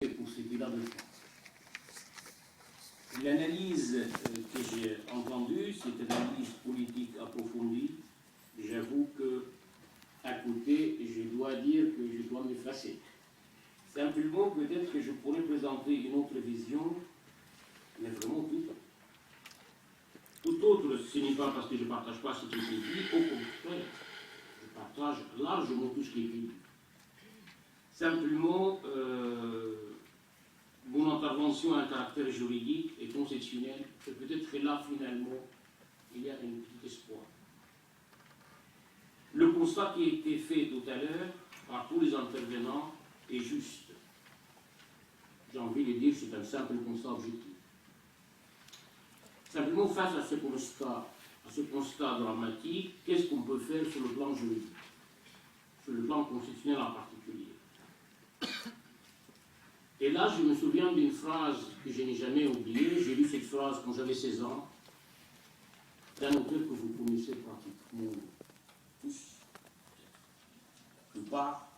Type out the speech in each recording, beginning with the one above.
pour ce qu'il a de France. L'analyse que j'ai entendue, c'est une analyse politique approfondie. J'avoue que, à côté, je dois dire que je dois m'effacer. Simplement, peut-être que je pourrais présenter une autre vision, mais vraiment tout. Tout autre, ce n'est pas parce que je ne partage pas ce qui est dit, au contraire, je partage largement tout ce qui est dit. Simplement, mon intervention a un caractère juridique et conceptionnel, et peut-être que là, finalement, il y a un petit espoir. Le constat qui a été fait tout à l'heure par tous les intervenants est juste. J'ai envie de dire que c'est un simple constat objectif. Simplement, face à ce constat dramatique, qu'est-ce qu'on peut faire sur le plan juridique, sur le plan constitutionnel en particulier? Et là, je me souviens d'une phrase que je n'ai jamais oubliée. J'ai lu cette phrase quand j'avais 16 ans, d'un auteur que vous connaissez pratiquement tous, la plupart,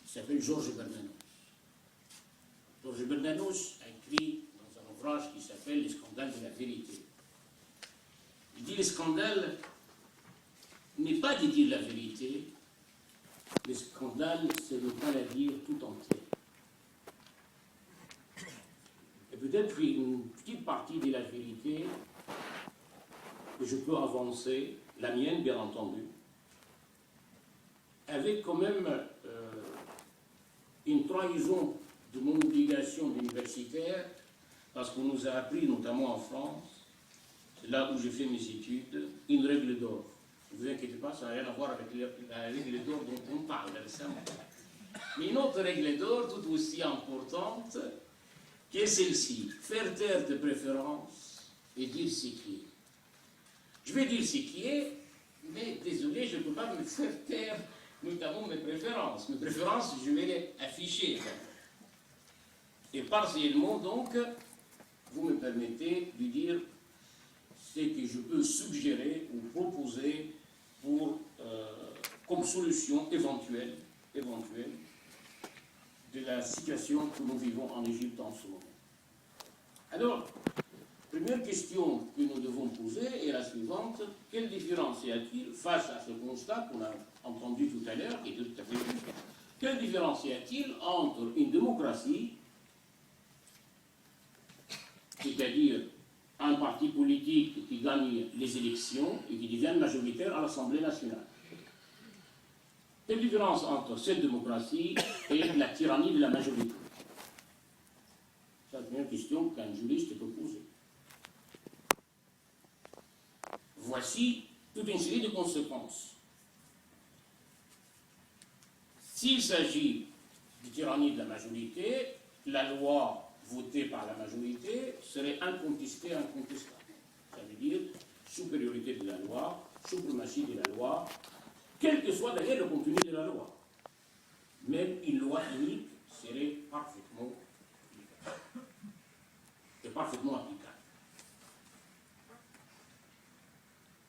il s'appelle Georges Bernanos. Georges Bernanos a écrit dans un ouvrage qui s'appelle « Les scandales de la vérité ». Il dit « Le scandale n'est pas de dire la vérité, le scandale, c'est de ne pas la dire tout entière. » Et peut-être une petite partie de la vérité que je peux avancer, la mienne bien entendu, avec quand même une trahison de mon obligation d'universitaire, parce qu'on nous a appris, notamment en France, c'est là où j'ai fait mes études, une règle d'or. Ne vous inquiétez pas, ça n'a rien à voir avec la règle d'or dont on parle récemment. Mais une autre règle d'or, tout aussi importante, qui est celle-ci: faire taire tes préférences et dire ce qui est. Je vais dire ce qui est, mais désolé, je ne peux pas me faire taire notamment mes préférences. Mes préférences, je vais les afficher. Et partiellement, donc, vous me permettez de dire ce que je peux suggérer ou proposer pour, comme solution éventuelle de la situation que nous vivons en Égypte en ce moment. Alors, première question que nous devons poser est la suivante: quelle différence y a-t-il face à ce constat qu'on a entendu tout à l'heure, qui est tout à fait juste? Quelle différence y a-t-il entre une démocratie, c'est-à-dire un parti politique qui gagne les élections et qui devient majoritaire à l'Assemblée nationale? Quelle différence entre cette démocratie et la tyrannie de la majorité? C'est la première question qu'un juriste peut poser. Voici toute une série de conséquences. S'il s'agit de tyrannie de la majorité, la loi votée par la majorité serait incontestée, incontestable. Ça veut dire supériorité de la loi, suprématie de la loi, quel que soit d'ailleurs le contenu de la loi. Même une loi unique serait parfaitement applicable.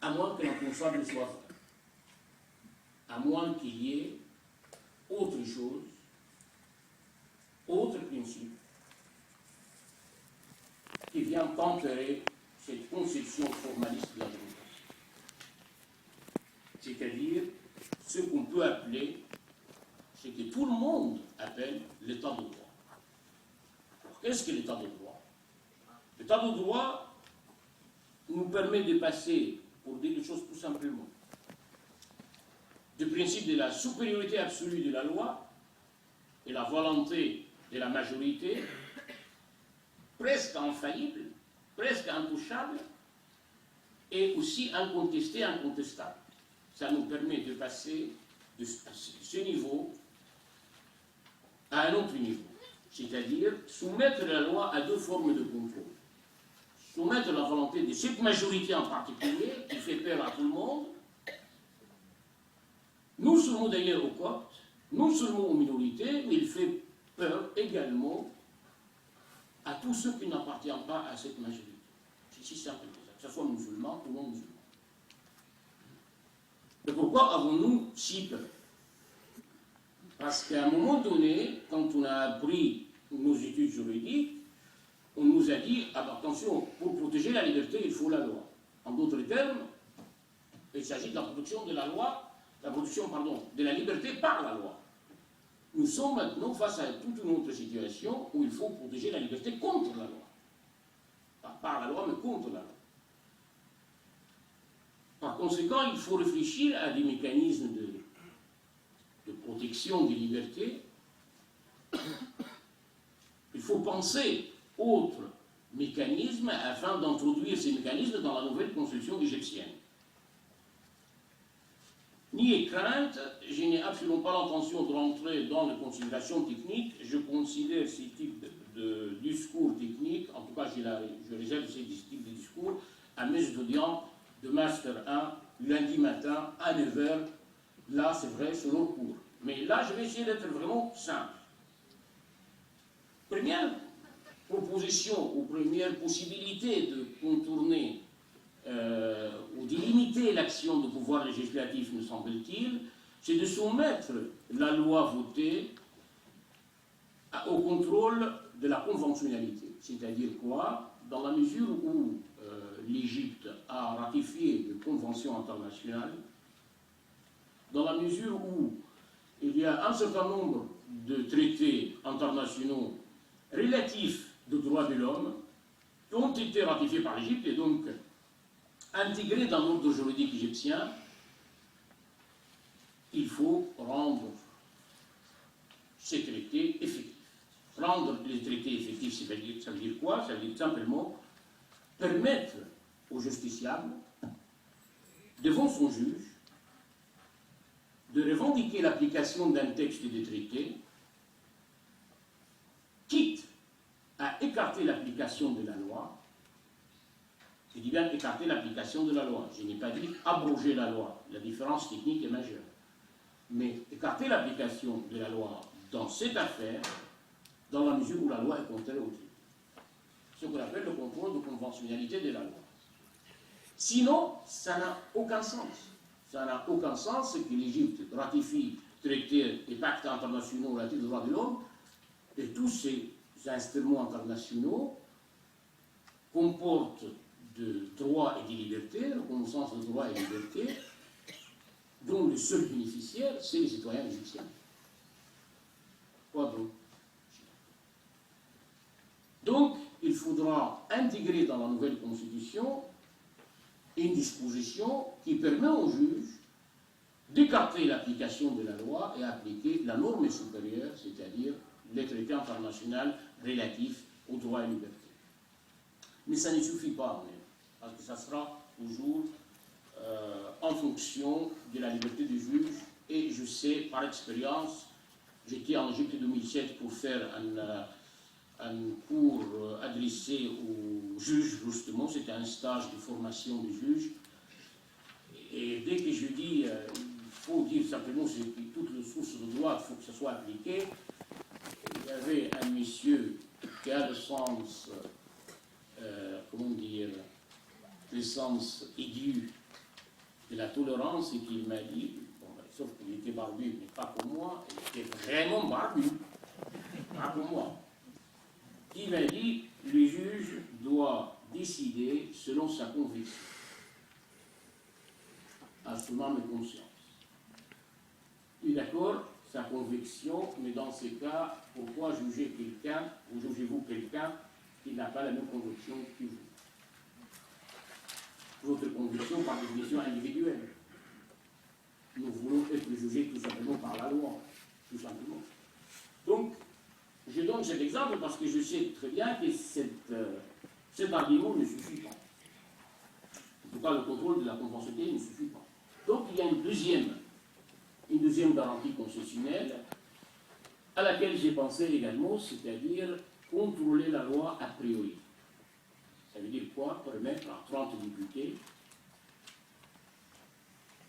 À moins que l'impensable soit vrai. À moins qu'il y ait autre chose, autre principe, qui vient tempérer cette conception formaliste de la démocratie. C'est-à-dire ce qu'on peut appeler, ce que tout le monde appelle l'état de droit. Alors, qu'est-ce que l'état de droit? L'état de droit nous permet de passer, pour dire les choses tout simplement, du principe de la supériorité absolue de la loi et la volonté de la majorité, presque infaillible, presque intouchable, et aussi incontesté, incontestable. Ça nous permet de passer de ce niveau à un autre niveau, c'est-à-dire soumettre la loi à deux formes de contrôle. Soumettre la volonté de cette majorité en particulier, qui fait peur à tout le monde, non seulement d'ailleurs aux Coptes, non seulement aux minorités, mais il fait peur également à tous ceux qui n'appartiennent pas à cette majorité. C'est si simple que ça, que ce soit musulman ou non musulman. Et pourquoi avons-nous si peur? Parce qu'à un moment donné, quand on a appris nos études juridiques, on nous a dit, ah, attention, pour protéger la liberté, il faut la loi. En d'autres termes, il s'agit de la protection de la loi, la protection, pardon, de la liberté par la loi. Nous sommes maintenant face à toute une autre situation où il faut protéger la liberté contre la loi. Pas par la loi, mais contre la loi. Par conséquent, il faut réfléchir à des mécanismes de protection des libertés. Il faut penser autres mécanismes afin d'introduire ces mécanismes dans la nouvelle constitution égyptienne. Ni crainte, je n'ai absolument pas l'intention de rentrer dans les considérations techniques. Je considère ces types de discours techniques, en tout cas je réserve ces types de discours à mes étudiants de Master 1, lundi matin à 9h. Là, c'est vrai, c'est leur cours. Mais là, je vais essayer d'être vraiment simple. Première proposition ou première possibilité de contourner ou de limiter l'action du pouvoir législatif, me semble-t-il, c'est de soumettre la loi votée au contrôle de la conventionnalité. C'est-à-dire quoi? Dans la mesure où l'Égypte a ratifié des conventions internationales, dans la mesure où il y a un certain nombre de traités internationaux relatifs aux droits de l'homme qui ont été ratifiés par l'Égypte et donc intégrés dans l'ordre juridique égyptien, il faut rendre ces traités effectifs. Rendre les traités effectifs, ça veut dire quoi? Ça veut dire simplement permettre au justiciable, devant son juge, de revendiquer l'application d'un texte de traité, quitte à écarter l'application de la loi. Je dis bien écarter l'application de la loi. Je n'ai pas dit abroger la loi. La différence technique est majeure. Mais écarter l'application de la loi dans cette affaire, dans la mesure où la loi est contraire au traité. Ce qu'on appelle le contrôle de conventionnalité de la loi. Sinon, ça n'a aucun sens. Ça n'a aucun sens que l'Égypte ratifie traités et pactes internationaux relatifs aux droits de l'homme, et tous ces instruments internationaux comportent de droits et de libertés, reconnaissance de droits et de libertés, dont le seul bénéficiaire, c'est les citoyens égyptiens. Quoi donc? Donc, il faudra intégrer dans la nouvelle constitution une disposition qui permet au juge d'écarter l'application de la loi et appliquer la norme supérieure, c'est-à-dire les traités internationaux relatifs aux droits et libertés. Mais ça ne suffit pas, parce que ça sera toujours en fonction de la liberté du juge. Et je sais par expérience, j'étais en Égypte en 2007 pour faire un cours adressé aux juges, justement, c'était un stage de formation des juges. Et dès que je dis, il faut dire simplement que toutes les sources de droit, il faut que ça soit appliqué, il y avait un monsieur qui a le sens, comment dire, le sens aigu de la tolérance et qui m'a dit, bon, sauf qu'il était barbu, mais pas pour moi, il était vraiment barbu, pas pour moi. Il m'a dit, le juge doit décider selon sa conviction, à son âme et conscience. Il est d'accord, sa conviction, mais dans ces cas, pourquoi juger quelqu'un, ou jugez-vous quelqu'un qui n'a pas la même conviction que vous? Votre conviction par définition individuelle. Nous voulons être jugés tout simplement par la loi, tout simplement. Donc, je donne cet exemple parce que je sais très bien que cet argument ne suffit pas. En tout cas, le contrôle de la conventionnalité ne suffit pas. Donc, il y a une deuxième garantie constitutionnelle à laquelle j'ai pensé également, c'est-à-dire contrôler la loi a priori. Ça veut dire quoi? Permettre à 30 députés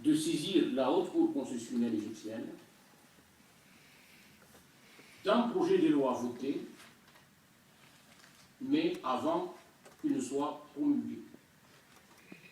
de saisir la haute cour constitutionnelle égyptienne d'un projet de loi voté, mais avant qu'il ne soit promulgué,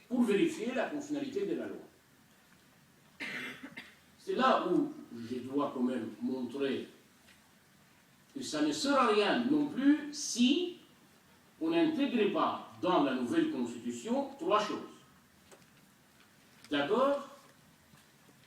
pour vérifier la constitutionnalité de la loi. c'est là où je dois quand même montrer que ça ne sert à rien non plus si on n'intègre pas dans la nouvelle Constitution trois choses. D'abord,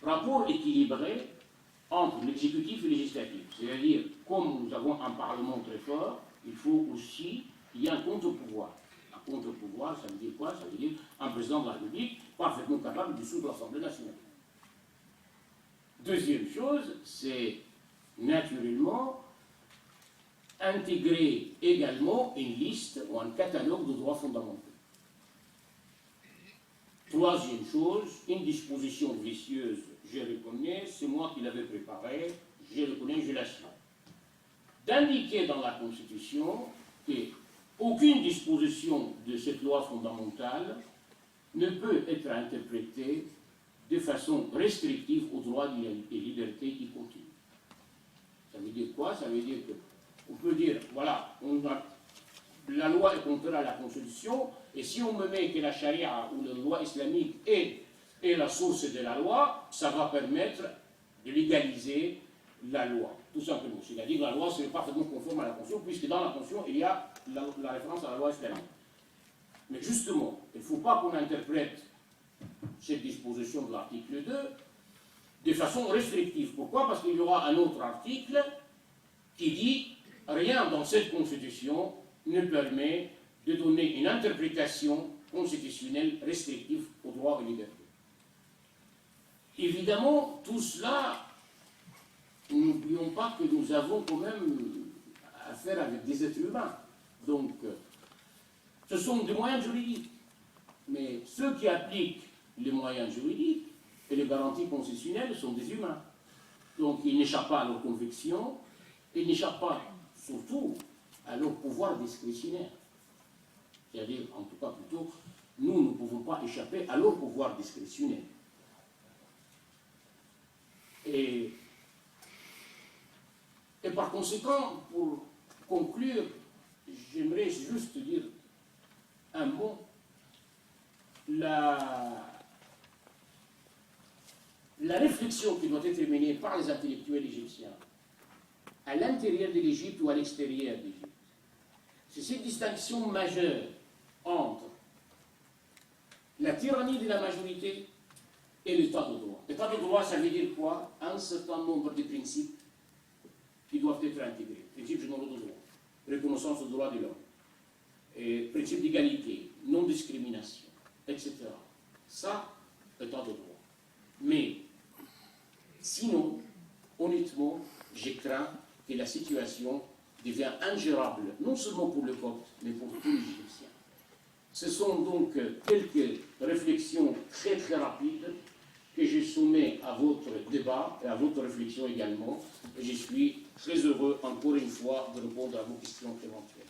rapport équilibré entre l'exécutif et le législatif. C'est-à-dire, comme nous avons un Parlement très fort, il faut aussi qu'il y ait un contre-pouvoir. Un contre-pouvoir, ça veut dire quoi? Ça veut dire un président de la République parfaitement capable de dissoudre l'Assemblée nationale. Deuxième chose, c'est naturellement intégrer également une liste ou un catalogue de droits fondamentaux. Troisième chose, une disposition vicieuse, je reconnais, c'est moi qui l'avais préparée, je reconnais, je l'assume. D'indiquer dans la Constitution qu'aucune disposition de cette loi fondamentale ne peut être interprétée de façon restrictive aux droits et libertés qui continuent. Ça veut dire quoi? Ça veut dire qu'on peut dire, voilà, la loi est contraire à la Constitution, et si on me met que la charia ou la loi islamique est la source de la loi, ça va permettre de légaliser la loi, tout simplement. C'est-à-dire que la loi serait parfaitement conforme à la Constitution, puisque dans la Constitution, il y a la référence à la loi islamique. Mais justement, il ne faut pas qu'on interprète cette disposition de l'article 2 de façon restrictive. Pourquoi? Parce qu'il y aura un autre article qui dit « Rien dans cette Constitution ne permet de donner une interprétation constitutionnelle restrictive aux droits et libertés. » Évidemment, tout cela, n'oublions pas que nous avons quand même affaire avec des êtres humains. Donc, ce sont des moyens juridiques. Mais ceux qui appliquent les moyens juridiques et les garanties constitutionnelles sont des humains. Donc, ils n'échappent pas à leurs convictions, ils n'échappent pas, surtout, à leur pouvoir discrétionnaire. C'est-à-dire, en tout cas, plutôt, nous ne pouvons pas échapper à leur pouvoir discrétionnaire. Et par conséquent, pour conclure, j'aimerais juste dire un mot. La réflexion qui doit être menée par les intellectuels égyptiens, à l'intérieur de l'Égypte ou à l'extérieur de l'Égypte, c'est cette distinction majeure entre la tyrannie de la majorité et l'état de droit. L'état de droit, ça veut dire quoi? Un certain nombre de principes qui doivent être intégrés. Principes généraux de droit, reconnaissance des droits de l'homme, principe d'égalité, non-discrimination, etc. Ça, état de droit. Mais, sinon, honnêtement, je crains que la situation devienne ingérable, non seulement pour le Copte, mais pour tous les Égyptiens. Ce sont donc quelques réflexions très très rapides que je soumets à votre débat et à votre réflexion également. Et je suis très heureux, encore une fois, de répondre à vos questions éventuelles.